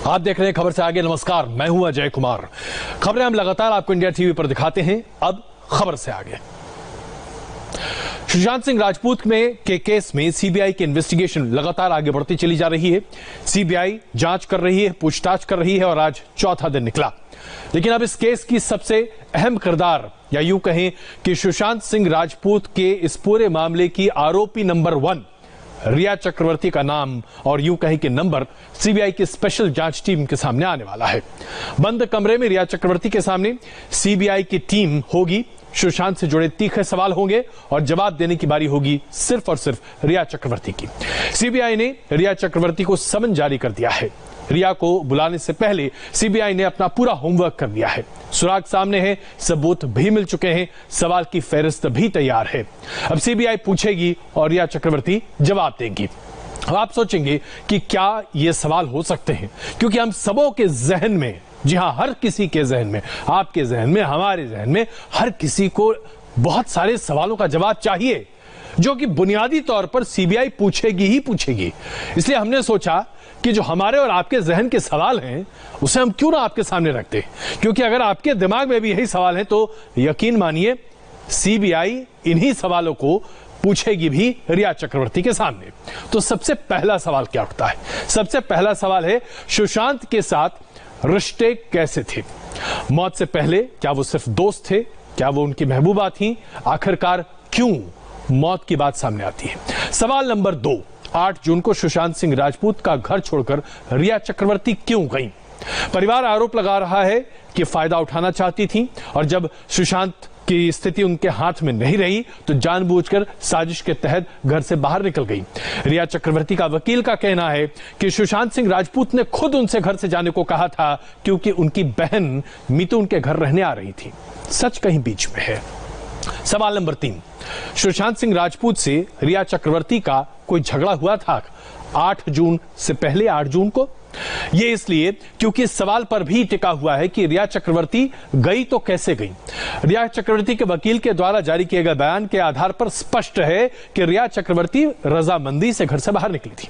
आप देख रहे हैं खबर से आगे। नमस्कार, मैं हूं अजय कुमार। खबरें हम लगातार आपको इंडिया टीवी पर दिखाते हैं। अब खबर से आगे। सुशांत सिंह राजपूत के केस में सीबीआई की इन्वेस्टिगेशन लगातार आगे बढ़ती चली जा रही है। सीबीआई जांच कर रही है, पूछताछ कर रही है और आज चौथा दिन निकला। लेकिन अब इस केस की सबसे अहम किरदार, या यूं कहें कि सुशांत सिंह राजपूत के इस पूरे मामले की आरोपी नंबर 1 रिया चक्रवर्ती का नाम और यूं कहें कि नंबर सीबीआई की स्पेशल जांच टीम के सामने आने वाला है। बंद कमरे में रिया चक्रवर्ती के सामने सीबीआई की टीम होगी। सुशांत से जुड़े तीखे सवाल होंगे और जवाब देने की बारी होगी सिर्फ और सिर्फ रिया चक्रवर्ती की। सीबीआई ने रिया चक्रवर्ती को समन जारी कर दिया है। रिया को बुलाने से पहले सीबीआई ने अपना पूरा होमवर्क कर लिया है। सुराग सामने है, सबूत भी मिल चुके हैं, सवाल की फेहरिस्त भी तैयार है। अब सीबीआई पूछेगी और रिया चक्रवर्ती जवाब देंगी। अब आप सोचेंगे कि क्या ये सवाल हो सकते हैं, क्योंकि हम सबों के जहन में, जी हां, हर किसी के जहन में, आपके जहन में, हमारे जहन में, हर किसी को बहुत सारे सवालों का जवाब चाहिए जो कि बुनियादी तौर पर सीबीआई पूछेगी ही पूछेगी। इसलिए हमने सोचा कि जो हमारे और आपके जहन के सवाल हैं उसे हम क्यों ना आपके सामने रखते हैं, क्योंकि अगर आपके दिमाग में भी यही सवाल है तो यकीन मानिए सीबीआई इन्हीं सवालों को पूछेगी भी रिया चक्रवर्ती के सामने। तो सबसे पहला सवाल क्या उठता है? सबसे पहला सवाल है, सुशांत के साथ रिश्ते कैसे थे? मौत से पहले क्या वो सिर्फ दोस्त थे? क्या वो उनकी महबूबा थी? आखिरकार क्यों मौत की बात सामने आती है? सवाल नंबर 2, 8 जून को सुशांत सिंह राजपूत का घर छोड़कर रिया चक्रवर्ती क्यों गई? परिवार आरोप लगा रहा है कि फायदा उठाना चाहती थी और जब सुशांत की स्थिति उनके हाथ में नहीं रही तो जानबूझकर साजिश के तहत घर से बाहर निकल गई। रिया चक्रवर्ती का वकील का कहना है कि सुशांत सिंह राजपूत ने खुद उनसे घर से जाने को कहा था क्योंकि उनकी बहन मीतू उनके घर रहने आ रही थी। सच कहीं बीच में है। सवाल नंबर 3, सुशांत सिंह राजपूत से रिया चक्रवर्ती का कोई झगड़ा हुआ था 8 जून से पहले, 8 जून को? यह इसलिए क्योंकि इस सवाल पर भी टिका हुआ है कि रिया चक्रवर्ती गई तो कैसे गई। रिया चक्रवर्ती के वकील के द्वारा जारी किए गए बयान के आधार पर स्पष्ट है कि रिया चक्रवर्ती रजामंदी से घर से बाहर निकली थी।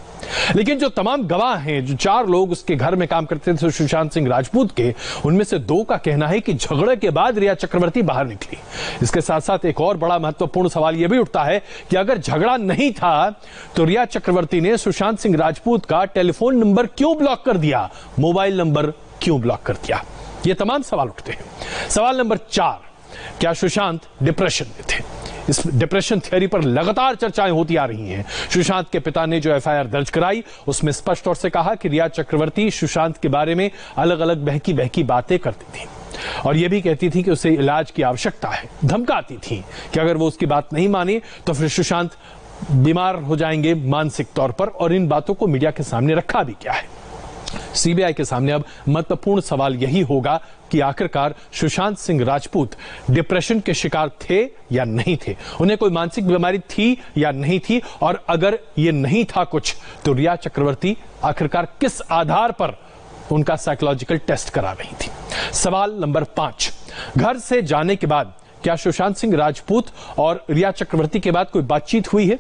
लेकिन जो तमाम गवाह हैं, जो 4 लोग उसके घर में काम करते थे सुशांत सिंह राजपूत के, उनमें से 2 का कहना है कि झगड़े के बाद रिया चक्रवर्ती बाहर निकली। इसके साथ साथ एक और बड़ा महत्वपूर्ण सवाल यह भी उठता है कि अगर झगड़ा नहीं था तो रिया चक्रवर्ती ने सुशांत सिंह राजपूत का टेलीफोन नंबर क्यों ब्लॉक कर दिया, मोबाइल नंबर क्यों ब्लॉक कर दिया? ये तमाम सवाल उठते हैं। सवाल नंबर 4, क्या सुशांत डिप्रेशन में थे? इस डिप्रेशन थ्योरी पर लगातार चर्चाएं होती आ रही हैं। सुशांत के पिता ने जो एफआईआर दर्ज कराई उसमें स्पष्ट तौर से कहा कि रिया चक्रवर्ती सुशांत के बारे में अलग अलग बहकी बहकी बातें करती थी और यह भी कहती थी कि उसे इलाज की आवश्यकता है। धमकाती थी कि अगर वो उसकी बात नहीं माने तो फिर सुशांत बीमार हो जाएंगे मानसिक तौर पर, और इन बातों को मीडिया के सामने रखा भी क्या है। सीबीआई के सामने अब महत्वपूर्ण सवाल यही होगा कि आखिरकार सुशांत सिंह राजपूत डिप्रेशन के शिकार थे या नहीं थे, उन्हें कोई मानसिक बीमारी थी या नहीं थी, और अगर ये नहीं था कुछ तो रिया चक्रवर्ती आखिरकार किस आधार पर उनका साइकोलॉजिकल टेस्ट करा रही थी। सवाल नंबर 5, घर से जाने के बाद क्या सुशांत सिंह राजपूत और रिया चक्रवर्ती के बाद कोई बातचीत हुई है?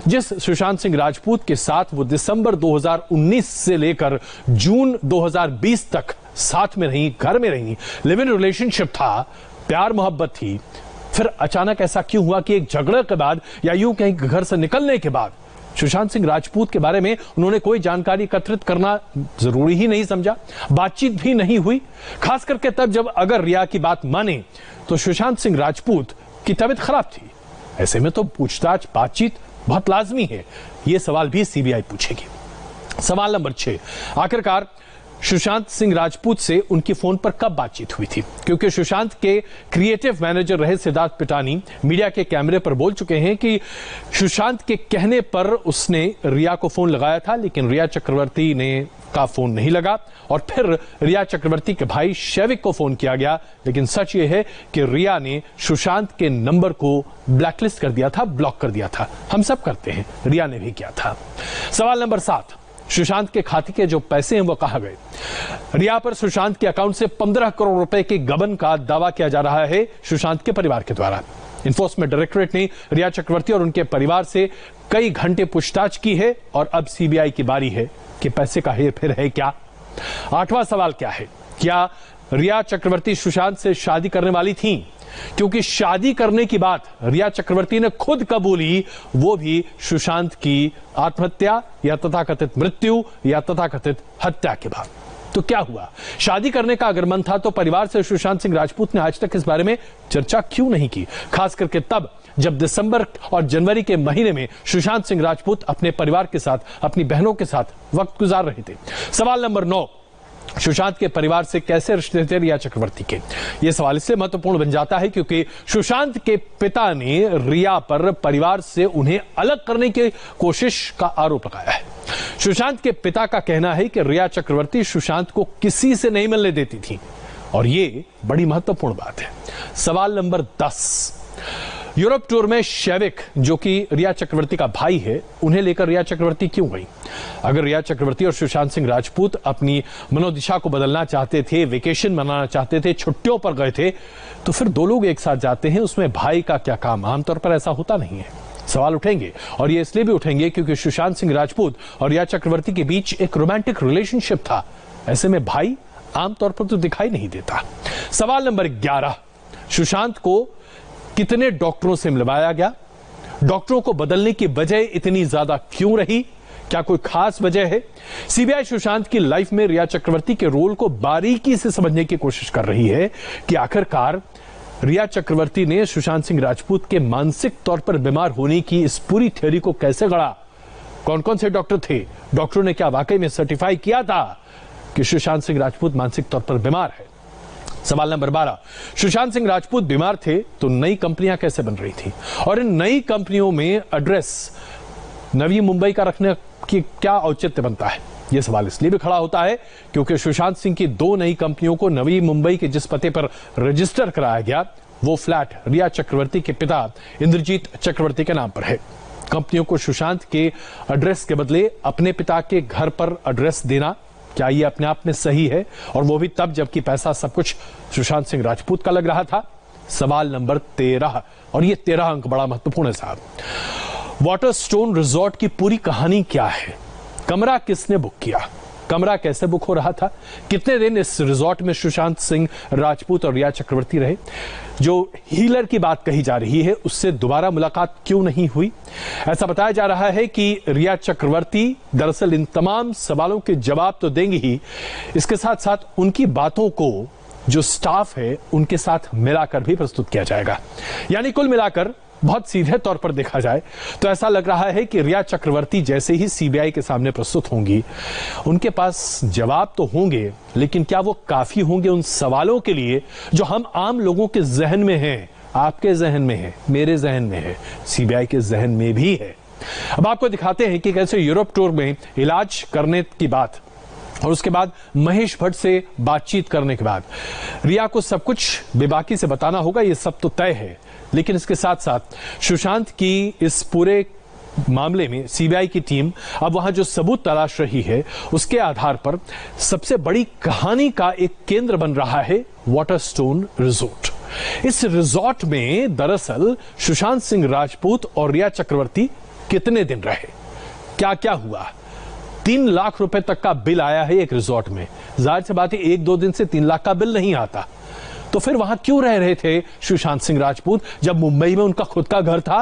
जिस सुशांत सिंह राजपूत के साथ वो दिसंबर 2019 से लेकर जून 2020 तक साथ में रही, घर में रही, लिव इन रिलेशनशिप था, प्यार मोहब्बत थी, फिर अचानक ऐसा क्यों हुआ कि एक झगड़े के बाद या यूं कहीं घर से निकलने के बाद सुशांत सिंह राजपूत के बारे में उन्होंने कोई जानकारी एकत्रित करना जरूरी ही नहीं समझा, बातचीत भी नहीं हुई? खास करके तब जब अगर रिया की बात माने तो सुशांत सिंह राजपूत की तबीयत खराब थी। ऐसे में तो पूछताछ, बातचीत बहुत लाजमी है। यह सवाल भी सीबीआई पूछेगी। सवाल नंबर 6, आखिरकार सुशांत सिंह राजपूत से उनकी फोन पर कब बातचीत हुई थी? क्योंकि सुशांत के क्रिएटिव मैनेजर रहे सिद्धार्थ पिटानी मीडिया के कैमरे पर बोल चुके हैं कि सुशांत के कहने पर उसने रिया को फोन लगाया था, लेकिन रिया चक्रवर्ती ने का फोन नहीं लगा और फिर रिया चक्रवर्ती के भाई शैविक को फोन किया गया। लेकिन सच ये है कि रिया ने सुशांत के नंबर को ब्लैकलिस्ट कर दिया था, ब्लॉक कर दिया था। हम सब करते हैं, रिया ने भी किया था। सवाल नंबर 7, सुशांत के खाते के जो पैसे हैं वो कहां गए? रिया पर सुशांत के अकाउंट से 15 करोड़ रुपए के गबन का दावा किया जा रहा है सुशांत के परिवार के द्वारा। इन्फोर्समेंट डायरेक्टोरेट ने रिया चक्रवर्ती और उनके परिवार से कई घंटे पूछताछ की है और अब सीबीआई की बारी है कि पैसे का हेरफेर है क्या, 8वां सवाल क्या है? क्या रिया चक्रवर्ती सुशांत से शादी करने वाली थी? क्योंकि शादी करने की बात रिया चक्रवर्ती ने खुद कबूली, वो भी सुशांत की आत्महत्या या तथाकथित मृत्यु या तथाकथित हत्या के बाद। तो क्या हुआ? शादी करने का अगर मन था तो परिवार से सुशांत सिंह राजपूत ने आज तक इस बारे में चर्चा क्यों नहीं की, खास करके तब जब दिसंबर और जनवरी के महीने में सुशांत सिंह राजपूत अपने परिवार के साथ, अपनी बहनों के साथ वक्त गुजार रहे थे। सवाल नंबर 9, सुशांत के परिवार से कैसे रिश्ते थे रिया चक्रवर्ती के? यह सवाल इससे महत्वपूर्ण बन जाता है क्योंकि सुशांत के पिता ने रिया पर परिवार से उन्हें अलग करने की कोशिश का आरोप लगाया है। सुशांत के पिता का कहना है कि रिया चक्रवर्ती सुशांत को किसी से नहीं मिलने देती थी और यह बड़ी महत्वपूर्ण बात है। सवाल नंबर 10, यूरोप टूर में शैविक, जो कि रिया चक्रवर्ती का भाई है, उन्हें लेकर रिया चक्रवर्ती क्यों गई? अगर रिया चक्रवर्ती और सुशांत सिंह राजपूत अपनी मनोदिशा को बदलना चाहते थे, वेकेशन मनाना चाहते थे, छुट्टियों पर गए थे, तो फिर दो लोग एक साथ जाते हैं, उसमें भाई का क्या काम? आमतौर पर ऐसा होता नहीं है। सवाल उठेंगे और ये इसलिए भी उठेंगे क्योंकि सुशांत सिंह राजपूत और रिया चक्रवर्ती के बीच एक रोमांटिक रिलेशनशिप था। ऐसे में भाई आमतौर पर तो दिखाई नहीं देता। सवाल नंबर 11, सुशांत को कितने डॉक्टरों से मिलवाया गया? डॉक्टरों को बदलने की वजह इतनी ज्यादा क्यों रही? क्या कोई खास वजह है? सीबीआई सुशांत की लाइफ में रिया चक्रवर्ती के रोल को बारीकी से समझने की कोशिश कर रही है कि आखिरकार रिया चक्रवर्ती ने सुशांत सिंह राजपूत के मानसिक तौर पर बीमार होने की इस पूरी थ्योरी को कैसे गढ़ा? कौन कौन से डॉक्टर थे? डॉक्टरों ने क्या वाकई में सर्टिफाई किया था कि सुशांत सिंह राजपूत मानसिक तौर पर बीमार है? सवाल नंबर 12, सुशांत सिंह राजपूत बीमार थे तो नई कंपनियां कैसे बन रही थी? और इन नई कंपनियों में एड्रेस नवी मुंबई का रखने की क्या औचित्य बनता है? यह सवाल इसलिए भी खड़ा होता है क्योंकि सुशांत सिंह की 2 नई कंपनियों को नवी मुंबई के जिस पते पर रजिस्टर कराया गया, वो फ्लैट रिया चक्रवर्ती के पिता इंद्रजीत चक्रवर्ती के नाम पर है। कंपनियों को सुशांत के एड्रेस के बदले अपने पिता के घर पर एड्रेस देना, क्या यह अपने आप में सही है? और वो भी तब जबकि पैसा सब कुछ सुशांत सिंह राजपूत का लग रहा था। सवाल नंबर 13, और ये 13 अंक बड़ा महत्वपूर्ण है साहब। वाटरस्टोन रिजॉर्ट की पूरी कहानी क्या है? कमरा किसने बुक किया? कमरा कैसे बुक हो रहा था? कितने दिन इस रिजॉर्ट में सुशांत सिंह राजपूत और रिया चक्रवर्ती रहे? जो हीलर की बात कही जा रही है उससे दोबारा मुलाकात क्यों नहीं हुई? ऐसा बताया जा रहा है कि रिया चक्रवर्ती दरअसल इन तमाम सवालों के जवाब तो देंगी ही, इसके साथ साथ उनकी बातों को जो स्टाफ है उनके साथ मिलाकर भी प्रस्तुत किया जाएगा। यानी कुल मिलाकर बहुत सीधे तौर पर देखा जाए तो ऐसा लग रहा है कि रिया चक्रवर्ती जैसे ही सीबीआई के सामने प्रस्तुत होंगी, उनके पास जवाब तो होंगे, लेकिन क्या वो काफी होंगे उन सवालों के लिए जो हम आम लोगों के जहन में हैं? आपके जहन में है, मेरे जहन में है, सीबीआई के जहन में भी है। अब आपको दिखाते हैं कि कैसे यूरोप टूर में इलाज करने की बात और उसके बाद महेश भट्ट से बातचीत करने के बाद रिया को सब कुछ बेबाकी से बताना होगा, ये सब तो तय है। लेकिन इसके साथ साथ सुशांत की इस पूरे मामले में सीबीआई की टीम अब वहां जो सबूत तलाश रही है उसके आधार पर सबसे बड़ी कहानी का एक केंद्र बन रहा है वाटरस्टोन रिजॉर्ट। इस रिजॉर्ट में दरअसल सुशांत सिंह राजपूत और रिया चक्रवर्ती कितने दिन रहे? क्या क्या हुआ? 3 लाख रुपए तक का बिल आया है एक रिजॉर्ट में। जाहिर सी बात है 1-2 दिन से 3 लाख का बिल नहीं आता, तो फिर वहां क्यों रह रहे थे सुशांत सिंह राजपूत जब मुंबई में उनका खुद का घर था?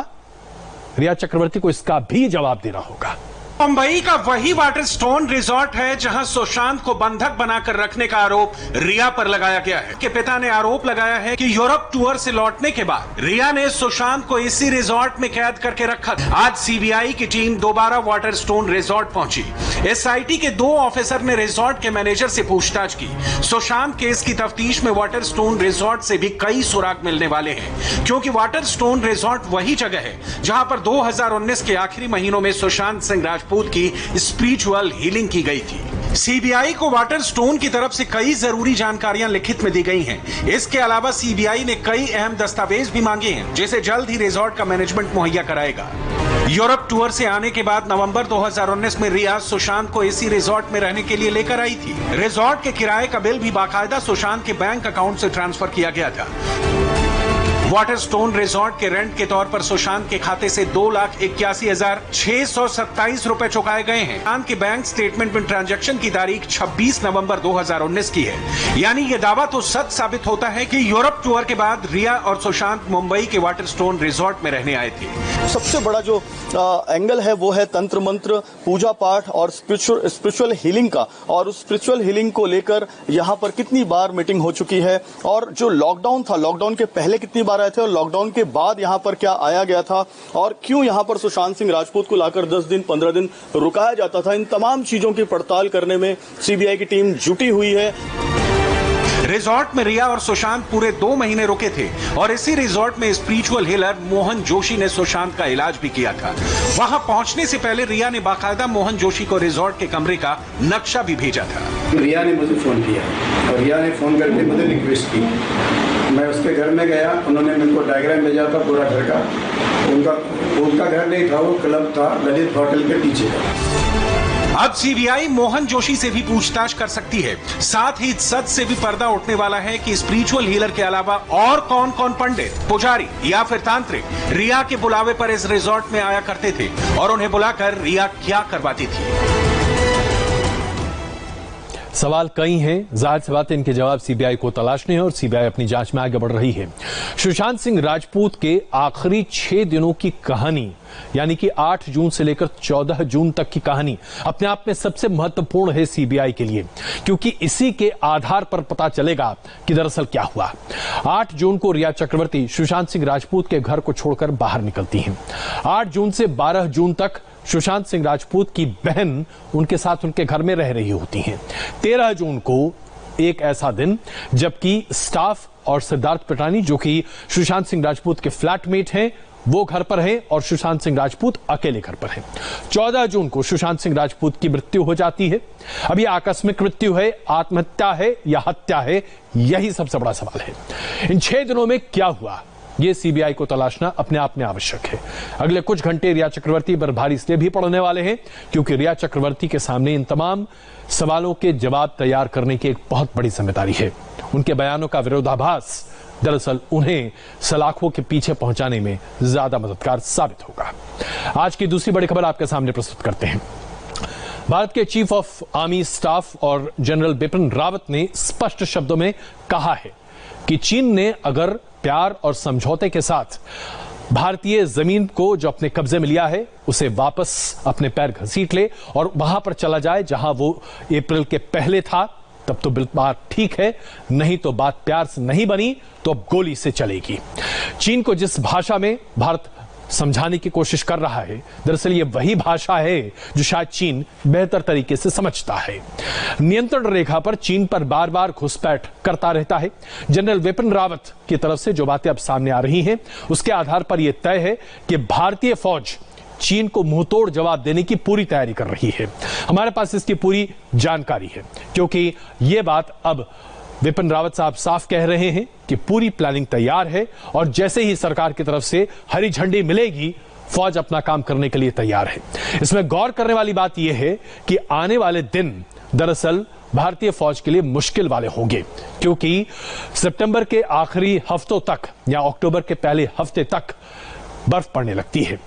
रिया चक्रवर्ती को इसका भी जवाब देना होगा। मुंबई का वही वाटरस्टोन रिजॉर्ट है जहां सुशांत को बंधक बनाकर रखने का आरोप रिया पर लगाया गया है। के पिता ने आरोप लगाया है कि यूरोप टूर से लौटने के बाद रिया ने सुशांत को इसी रिजॉर्ट में कैद करके रखा। आज सीबीआई की टीम दोबारा वाटरस्टोन रिजॉर्ट पहुंची। एसआईटी के 2 ऑफिसर ने रिजॉर्ट के मैनेजर से पूछताछ की। सुशांत केस की तफ्तीश में वाटरस्टोन रिजॉर्ट से भी कई सुराग मिलने वाले हैं, क्योंकि वाटरस्टोन रिजॉर्ट वही जगह है जहां पर 2019 के आखिरी महीनों में सुशांत सिंह राजपूत की स्पिरिचुअल हीलिंग की गई थी। सीबीआई को वाटरस्टोन की तरफ से कई जरूरी जानकारियां लिखित में दी गई हैं। इसके अलावा सीबीआई ने कई अहम दस्तावेज भी मांगे हैं, जिसे जल्द ही रिजॉर्ट का मैनेजमेंट मुहैया कराएगा। यूरोप टूर से आने के बाद नवंबर 2019 में रिया सुशांत को इसी रिजॉर्ट में रहने के लिए लेकर आई थी। रिजॉर्ट के किराए का बिल भी बाकायदा सुशांत के बैंक अकाउंट से ट्रांसफर किया गया था। वाटरस्टोन रिजॉर्ट के रेंट के तौर पर सुशांत के खाते से 2,81,627 रुपए चुकाए गए हैं। सुशांत के बैंक स्टेटमेंट में ट्रांजैक्शन की तारीख 26 नवंबर 2019 की है। यानी ये दावा तो सच साबित होता है कि यूरोप टूर के बाद रिया और सुशांत मुंबई के वाटरस्टोन रिजॉर्ट में रहने आए थे। सबसे बड़ा जो एंगल है वो है तंत्र मंत्र, पूजा पाठ और स्पिरिचुअल हीलिंग का। और उस स्पिरिचुअल हीलिंग को लेकर यहाँ पर कितनी बार मीटिंग हो चुकी है, और जो लॉकडाउन था, लॉकडाउन के पहले कितनी बार आए थे और लॉकडाउन के बाद यहाँ पर क्या आया गया था, और क्यों यहाँ पर सुशांत सिंह राजपूत को लाकर 10 दिन 15 दिन रुकाया जाता था। इन तमाम चीजों की पड़ताल करने में सीबीआई की टीम जुटी हुई है। रिजॉर्ट में रिया और सुशांत पूरे 2 महीने रुके थे और इसी रिजॉर्ट में स्पिरिचुअल हीलर मोहन जोशी ने सुशांत का इलाज भी किया था। वहां पहुंचने से पहले रिया ने बाकायदा मोहन जोशी को रिजॉर्ट के कमरे का नक्शा भी भेजा था। रिया ने मुझे फोन किया और रिया ने फोन करके मुझे रिक्वेस्ट की। मैं उसके घर में गया, उन्होंने मेरे को डायग्राम भेजा था पूरा घर का। उनका घर नहीं था, वो क्लब था ललित होटल के पीछे का। अब सीबीआई मोहन जोशी से भी पूछताछ कर सकती है। साथ ही सच से भी पर्दा उठने वाला है कि स्पिरिचुअल हीलर के अलावा और कौन कौन पंडित, पुजारी या फिर तांत्रिक रिया के बुलावे पर इस रिजॉर्ट में आया करते थे और उन्हें बुलाकर रिया क्या करवाती थी। सवाल कई हैं, जाहिर सी बात है इनके जवाब सीबीआई को तलाशने हैं और सीबीआई अपनी जांच में आगे बढ़ रही है। सुशांत सिंह राजपूत के आखिरी 6 दिनों की कहानी, यानी कि 8 जून से लेकर 14 जून तक की कहानी अपने आप में सबसे महत्वपूर्ण है सीबीआई के लिए, क्योंकि इसी के आधार पर पता चलेगा कि दरअसल क्या हुआ। 8 जून को रिया चक्रवर्ती सुशांत सिंह राजपूत के घर को छोड़कर बाहर निकलती हैं। 8 जून से 12 जून तक सुशांत सिंह राजपूत की बहन उनके साथ उनके घर में रह रही होती हैं। 13 जून को एक ऐसा दिन जबकि स्टाफ और सिद्धार्थ पिटानी, जो कि सुशांत सिंह राजपूत के फ्लैटमेट हैं, वो घर पर है और सुशांत सिंह राजपूत अकेले घर पर है। 14 जून को सुशांत सिंह राजपूत की मृत्यु हो जाती है। अब ये आकस्मिक मृत्यु है, आत्महत्या है या हत्या है, यही सबसे बड़ा सवाल है। इन 6 दिनों में क्या हुआ, ये सीबीआई को तलाशना अपने आप में आवश्यक है। अगले कुछ घंटे रिया चक्रवर्ती पर भारी इसलिए भी पड़ने वाले हैं क्योंकि रिया चक्रवर्ती के सामने इन तमाम सवालों के जवाब तैयार करने की एक बहुत बड़ी जिम्मेदारी है। उनके बयानों का विरोधाभास दरअसल उन्हें सलाखों के पीछे पहुंचाने में ज्यादा मददगार साबित होगा। आज की दूसरी बड़ी खबर आपके सामने प्रस्तुत करते हैं। भारत के चीफ ऑफ आर्मी स्टाफ और जनरल बिपिन रावत ने स्पष्ट शब्दों में कहा है कि चीन ने अगर प्यार और समझौते के साथ भारतीय जमीन को जो अपने कब्जे में लिया है उसे वापस अपने पैर घसीट ले और वहां पर चला जाए जहां वो अप्रैल के पहले था, तब तो बात ठीक है, नहीं तो बात प्यार से नहीं बनी तो अब गोली से चलेगी। चीन को जिस भाषा में भारत समझाने की कोशिश कर रहा है, दरअसल ये वही भाषा है जो शायद चीन बेहतर तरीके से समझता है। नियंत्रण रेखा पर चीन पर बार बार घुसपैठ करता रहता है। जनरल बिपिन रावत की तरफ से जो बातें अब सामने आ रही हैं, उसके आधार पर यह तय है कि भारतीय फौज चीन को मुंहतोड़ जवाब देने की पूरी तैयारी कर रही है। हमारे पास इसकी पूरी जानकारी है, क्योंकि यह बात अब विपिन रावत साहब साफ कह रहे हैं कि पूरी प्लानिंग तैयार है और जैसे ही सरकार की तरफ से हरी झंडी मिलेगी, फौज अपना काम करने के लिए तैयार है। इसमें गौर करने वाली बात यह है कि आने वाले दिन दरअसल भारतीय फौज के लिए मुश्किल वाले होंगे, क्योंकि सितंबर के आखिरी हफ्तों तक या अक्टूबर के पहले हफ्ते तक बर्फ पड़ने लगती है।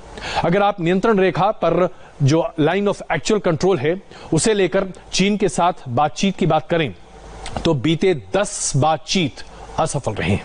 अगर आप नियंत्रण रेखा पर जो लाइन ऑफ एक्चुअल कंट्रोल है उसे लेकर चीन के साथ बातचीत की बात करें तो बीते 10 बातचीत असफल रहे हैं।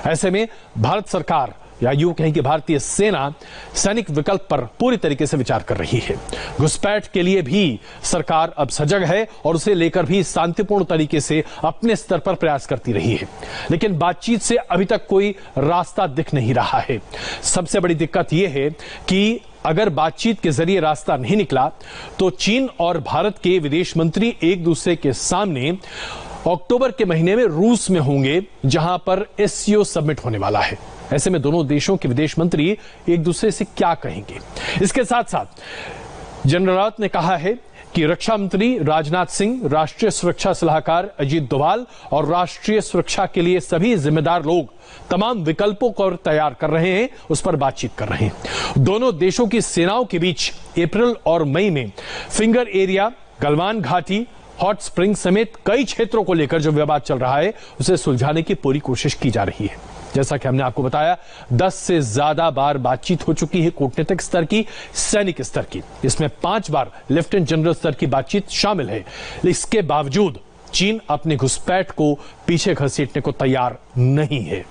ऐसे में भारत सरकार या यूं कहें कि भारतीय सेना सैनिक विकल्प पर पूरी तरीके से विचार कर रही है। घुसपैठ के लिए भी सरकार अब सजग है और उसे लेकर भी शांतिपूर्ण तरीके से अपने स्तर पर प्रयास करती रही है, लेकिन बातचीत से अभी तक कोई रास्ता दिख नहीं रहा है। सबसे बड़ी दिक्कत यह है कि अगर बातचीत के जरिए रास्ता नहीं निकला तो चीन और भारत के विदेश मंत्री एक दूसरे के सामने अक्टूबर के महीने में रूस में होंगे, जहां पर एससीओ समिट होने वाला है। ऐसे में दोनों देशों के विदेश मंत्री एक दूसरे से क्या कहेंगे। इसके साथ साथ जनरल रावत ने कहा है कि रक्षा मंत्री राजनाथ सिंह, राष्ट्रीय सुरक्षा सलाहकार अजीत डोभाल और राष्ट्रीय सुरक्षा के लिए सभी जिम्मेदार लोग तमाम विकल्पों को तैयार कर रहे हैं, उस पर बातचीत कर रहे हैं। दोनों देशों की सेनाओं के बीच अप्रैल और मई में फिंगर एरिया, गलवान घाटी, हॉट स्प्रिंग समेत कई क्षेत्रों को लेकर जो विवाद चल रहा है उसे सुलझाने की पूरी कोशिश की जा रही है। जैसा कि हमने आपको बताया 10 से ज्यादा बार बातचीत हो चुकी है, कूटनीतिक स्तर की, सैनिक स्तर की। इसमें 5 बार लेफ्टिनेंट जनरल स्तर की बातचीत शामिल है। इसके बावजूद चीन अपनी घुसपैठ को पीछे घसीटने को तैयार नहीं है।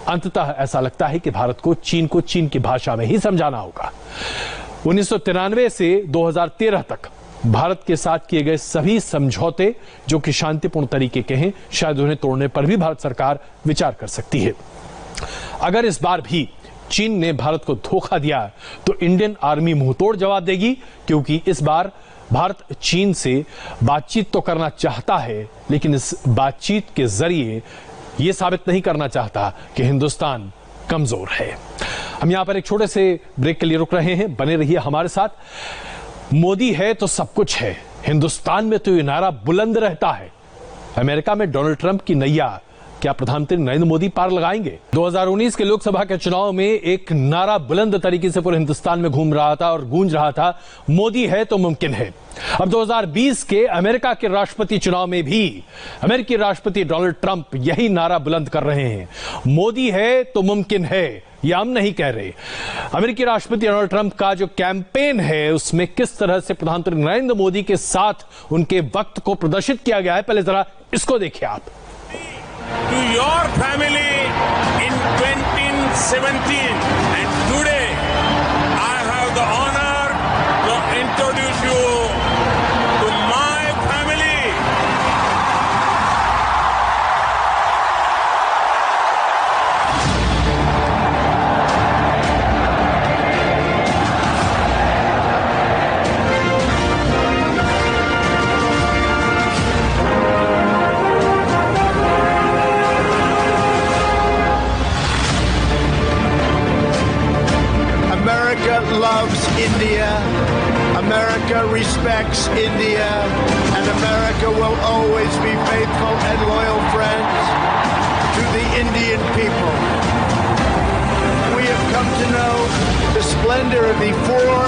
अंततः ऐसा लगता है कि भारत को चीन की भाषा में ही समझाना होगा। 1993 से 2013 तक भारत के साथ किए गए सभी समझौते जो कि शांतिपूर्ण तरीके के हैं, शायद उन्हें तोड़ने पर भी भारत सरकार विचार कर सकती है। अगर इस बार भी चीन ने भारत को धोखा दिया तो इंडियन आर्मी मुंहतोड़ जवाब देगी, क्योंकि इस बार भारत चीन से बातचीत तो करना चाहता है, लेकिन इस बातचीत के जरिए यह साबित नहीं करना चाहता कि हिंदुस्तान कमजोर है। हम यहां पर एक छोटे से ब्रेक के लिए रुक रहे हैं, बने रहिए हमारे साथ। मोदी है तो सब कुछ है, हिंदुस्तान में तो ये नारा बुलंद रहता है। अमेरिका में डोनाल्ड ट्रंप की नैया क्या प्रधानमंत्री नरेंद्र मोदी पार लगाएंगे? 2019 के लोकसभा के चुनाव में एक नारा बुलंद तरीके से पूरे हिंदुस्तान में घूम रहा था और गूंज रहा था, मोदी है तो मुमकिन है। अब 2020 के अमेरिका के राष्ट्रपति चुनाव में भी अमेरिकी राष्ट्रपति डोनाल्ड ट्रंप यही नारा बुलंद कर रहे हैं, मोदी है तो मुमकिन है। यह हम नहीं कह रहे। अमेरिकी राष्ट्रपति डोनाल्ड ट्रंप का जो कैंपेन है उसमें किस तरह से प्रधानमंत्री नरेंद्र मोदी के साथ उनके वक्त को प्रदर्शित किया गया है, पहले जरा इसको देखिए आप। To your family in 2017 and today I have the honor to introduce you to my family. America loves India, America respects India, and America will always be faithful and loyal friends to the Indian people. We have come to know the splendor of the 4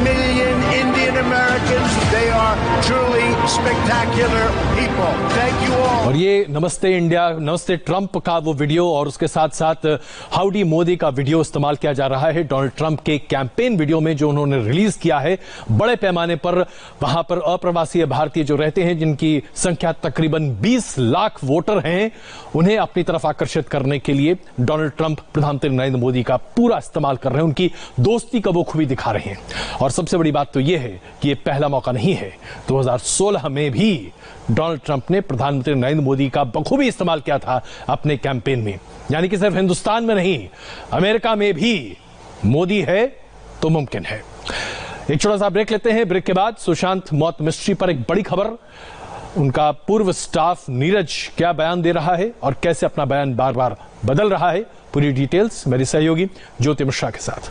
million Indian Americans. They are truly spectacular people. Thank you all. और ये नमस्ते India, नमस्ते Trump का वो video और उसके साथ साथ हाउडी मोदी का वीडियो इस्तेमाल किया जा रहा है डोनाल्ड ट्रंप के कैंपेन वीडियो में, जो उन्होंने रिलीज किया है बड़े पैमाने पर। वहां पर अप्रवासी भारतीय जो रहते हैं, जिनकी संख्या तकरीबन 20 लाख वोटर हैं, उन्हें अपनी तरफ आकर्षित करने के लिए डोनाल्ड ट्रंप प्रधानमंत्री नरेंद्र मोदी का पूरा इस्तेमाल कर रहे हैं, उनकी दोस्ती का वो खूबी दिखा रहे हैं। और सबसे बड़ी बात तो यह है कि यह पहला मौका नहीं है। 2016 में भी डोनाल्ड ट्रंप ने प्रधानमंत्री नरेंद्र मोदी का बखूबी इस्तेमाल किया था अपने कैंपेन में। यानी कि सिर्फ हिंदुस्तान में नहीं, अमेरिका में भी मोदी है तो मुमकिन है। एक छोटा सा ब्रेक लेते हैं। ब्रेक के बाद सुशांत मौत मिस्ट्री पर एक बड़ी खबर, उनका पूर्व स्टाफ नीरज क्या बयान दे रहा है और कैसे अपना बयान बार बार बदल रहा है, पूरी डिटेल्स मेरी सहयोगी ज्योति मिश्रा के साथ।